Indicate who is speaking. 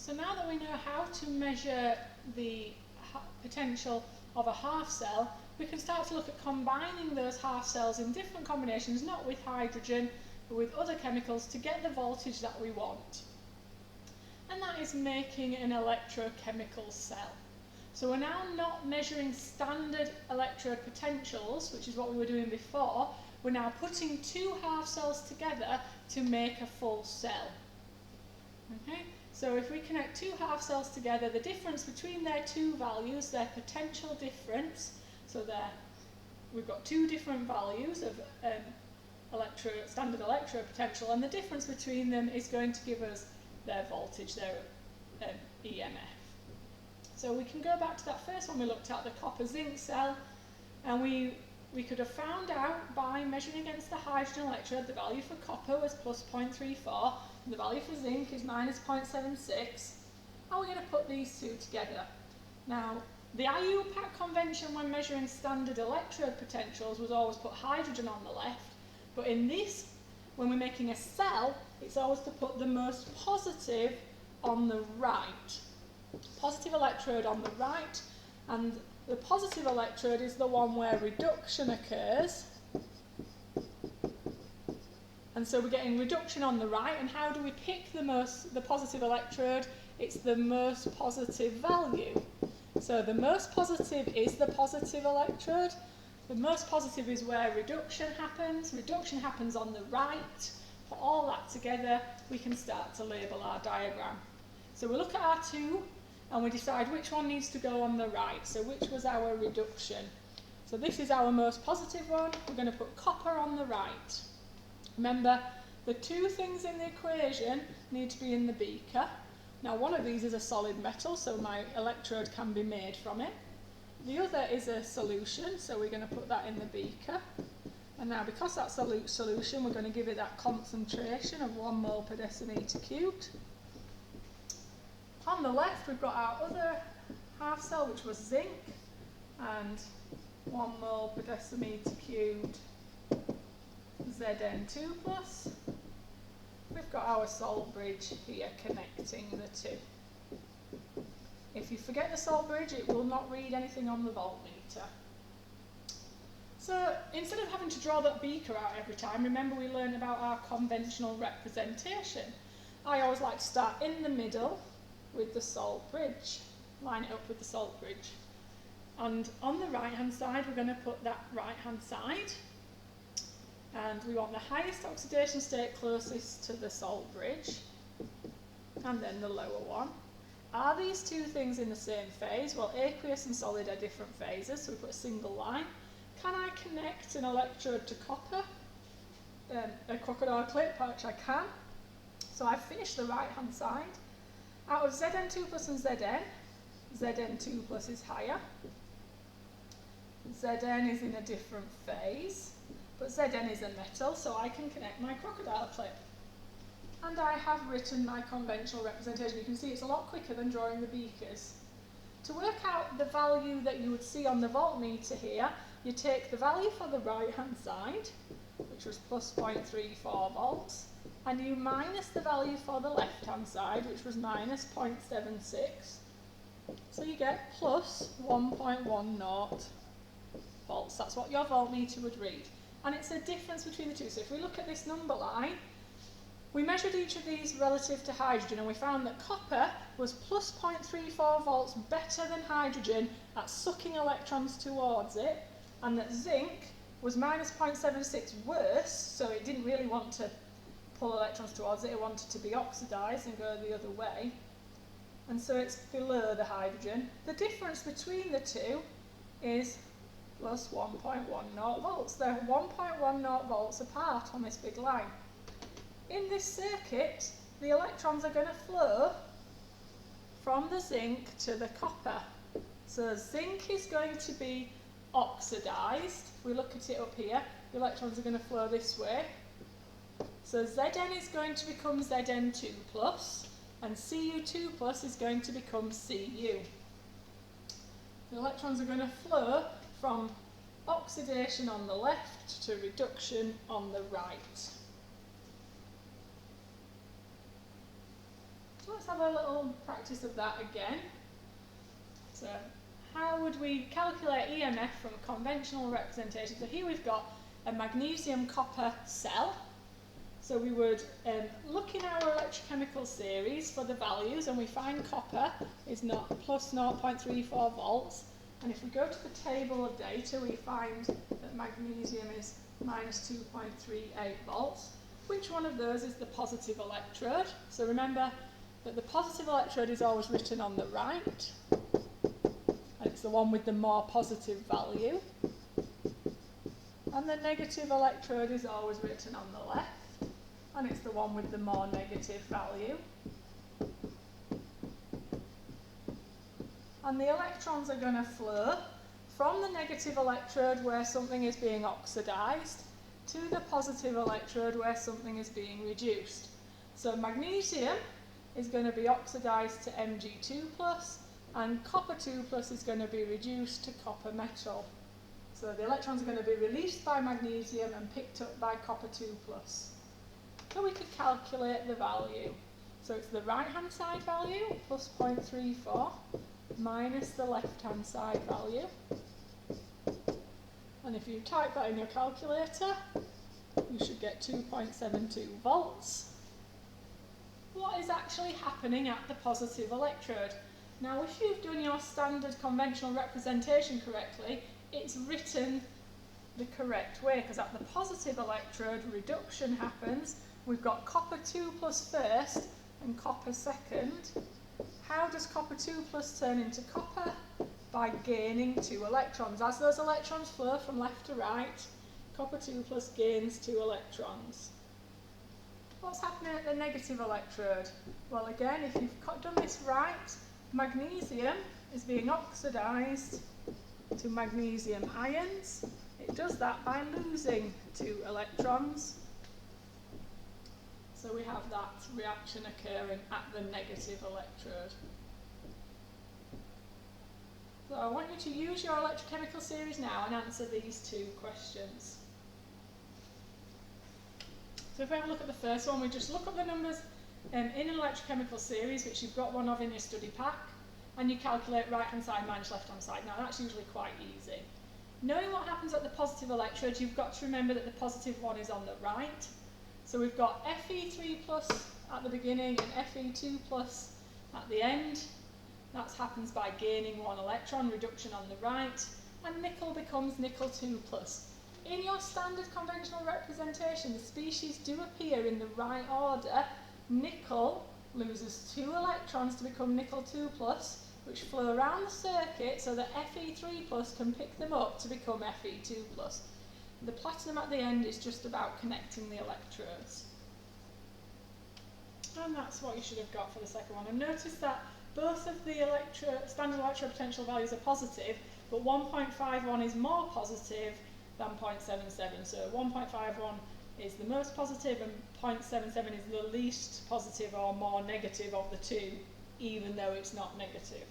Speaker 1: So now that we know how to measure the potential of a half cell, we can start to look at combining those half cells in different combinations, not with hydrogen, but with other chemicals to get the voltage that we want. And that is making an electrochemical cell. So we're now not measuring standard electrode potentials, which is what we were doing before. We're now putting two half cells together to make a full cell. Okay? So if we connect two half cells together, the difference between their two values, their potential difference, so we've got two different values of standard electrode potential, and the difference between them is going to give us their voltage, their EMF. So we can go back to that first one we looked at, the copper zinc cell, and we could have found out by measuring against the hydrogen electrode the value for copper was plus 0.34, and the value for zinc is minus 0.76, and we're going to put these two together. Now, the IUPAC convention when measuring standard electrode potentials was always put hydrogen on the left, but in this, when we're making a cell, it's always to put the most positive on the right. Positive electrode on the right, and the positive electrode is the one where reduction occurs. And so we're getting reduction on the right, and how do we pick the positive electrode? It's the most positive value. So the most positive is the positive electrode. The most positive is where reduction happens. Reduction happens on the right. Put all that together, we can start to label our diagram. So we look at our two, and we decide which one needs to go on the right. So which was our reduction? So this is our most positive one. We're going to put copper on the right. Remember, the two things in the equation need to be in the beaker. Now one of these is a solid metal, so my electrode can be made from it. The other is a solution, so we're going to put that in the beaker. And now because that's a solution, we're going to give it that concentration of 1 mole per decimetre cubed. On the left, we've got our other half cell, which was zinc, and 1 mole per decimetre cubed Zn2+. We've got our salt bridge here connecting the two. If you forget the salt bridge, it will not read anything on the voltmeter. So instead of having to draw that beaker out every time, remember we learned about our conventional representation. I always like to start in the middle with the salt bridge. Line it up with the salt bridge. And on the right hand side, we're going to put that right hand side. And we want the highest oxidation state closest to the salt bridge, and then the lower one. Are these two things in the same phase? Well, aqueous and solid are different phases, so we put a single line. Can I connect an electrode to copper? A crocodile clip, which I can. So I've finished the right hand side. Out of Zn2+ and Zn, Zn2+ is higher. Zn is in a different phase. But Zn is a metal, so I can connect my crocodile clip. And I have written my conventional representation. You can see it's a lot quicker than drawing the beakers. To work out the value that you would see on the voltmeter here, you take the value for the right-hand side, which was plus 0.34 volts, and you minus the value for the left-hand side, which was minus 0.76. So you get plus 1.10 volts. That's what your voltmeter would read. And it's a difference between the two. So if we look at this number line, we measured each of these relative to hydrogen, and we found that copper was plus 0.34 volts better than hydrogen at sucking electrons towards it, and that zinc was minus 0.76 worse, so it didn't really want to pull electrons towards it, it wanted to be oxidised and go the other way. And so it's below the hydrogen. The difference between the two is plus 1.10 volts. They're 1.10 volts apart on this big line. In this circuit, the electrons are going to flow from the zinc to the copper. So zinc is going to be oxidised. If we look at it up here, the electrons are going to flow this way. So Zn is going to become Zn2+, and Cu2+ is going to become Cu. The electrons are going to flow from oxidation on the left to reduction on the right. So let's have have a little practice of that again. So how would we calculate EMF from a conventional representation? So here we've got a magnesium copper cell. So we would look in our electrochemical series for the values, and we find copper is plus 0.34 volts. And if we go to the table of data, we find that magnesium is minus 2.38 volts. Which one of those is the positive electrode? So remember that the positive electrode is always written on the right, and it's the one with the more positive value. And the negative electrode is always written on the left, and it's the one with the more negative value. And the electrons are going to flow from the negative electrode where something is being oxidised to the positive electrode where something is being reduced. So magnesium is going to be oxidised to Mg2+, and copper 2+ is going to be reduced to copper metal. So the electrons are going to be released by magnesium and picked up by copper 2+. So we could calculate the value. So it's the right-hand side value, plus 0.34, minus the left-hand side value. And if you type that in your calculator, you should get 2.72 volts. What is actually happening at the positive electrode? Now, if you've done your standard conventional representation correctly, it's written the correct way, because at the positive electrode, reduction happens. We've got copper 2+ first and copper second. How does copper 2+ turn into copper? By gaining 2 electrons. As those electrons flow from left to right, copper 2+ gains 2 electrons. What's happening at the negative electrode? Well, again, if you've done this right, magnesium is being oxidised to magnesium ions. It does that by losing 2 electrons. So we have that reaction occurring at the negative electrode. So I want you to use your electrochemical series now and answer these 2 questions. So if we have a look at the first one, we just look up the numbers in an electrochemical series, which you've got one of in your study pack, and you calculate right-hand side minus left-hand side. Now that's usually quite easy. Knowing what happens at the positive electrode, you've got to remember that the positive one is on the right. So we've got Fe3+ at the beginning and Fe2+ at the end. That happens by gaining 1 electron, reduction on the right, and nickel becomes nickel 2+. In your standard conventional representation, the species do appear in the right order. Nickel loses 2 electrons to become nickel 2+, which flow around the circuit so that Fe3+ can pick them up to become Fe2+. The platinum at the end is just about connecting the electrodes. And that's what you should have got for the second one. And notice that both of the standard electropotential values are positive, but 1.51 is more positive than 0.77. So 1.51 is the most positive and 0.77 is the least positive or more negative of the 2, even though it's not negative.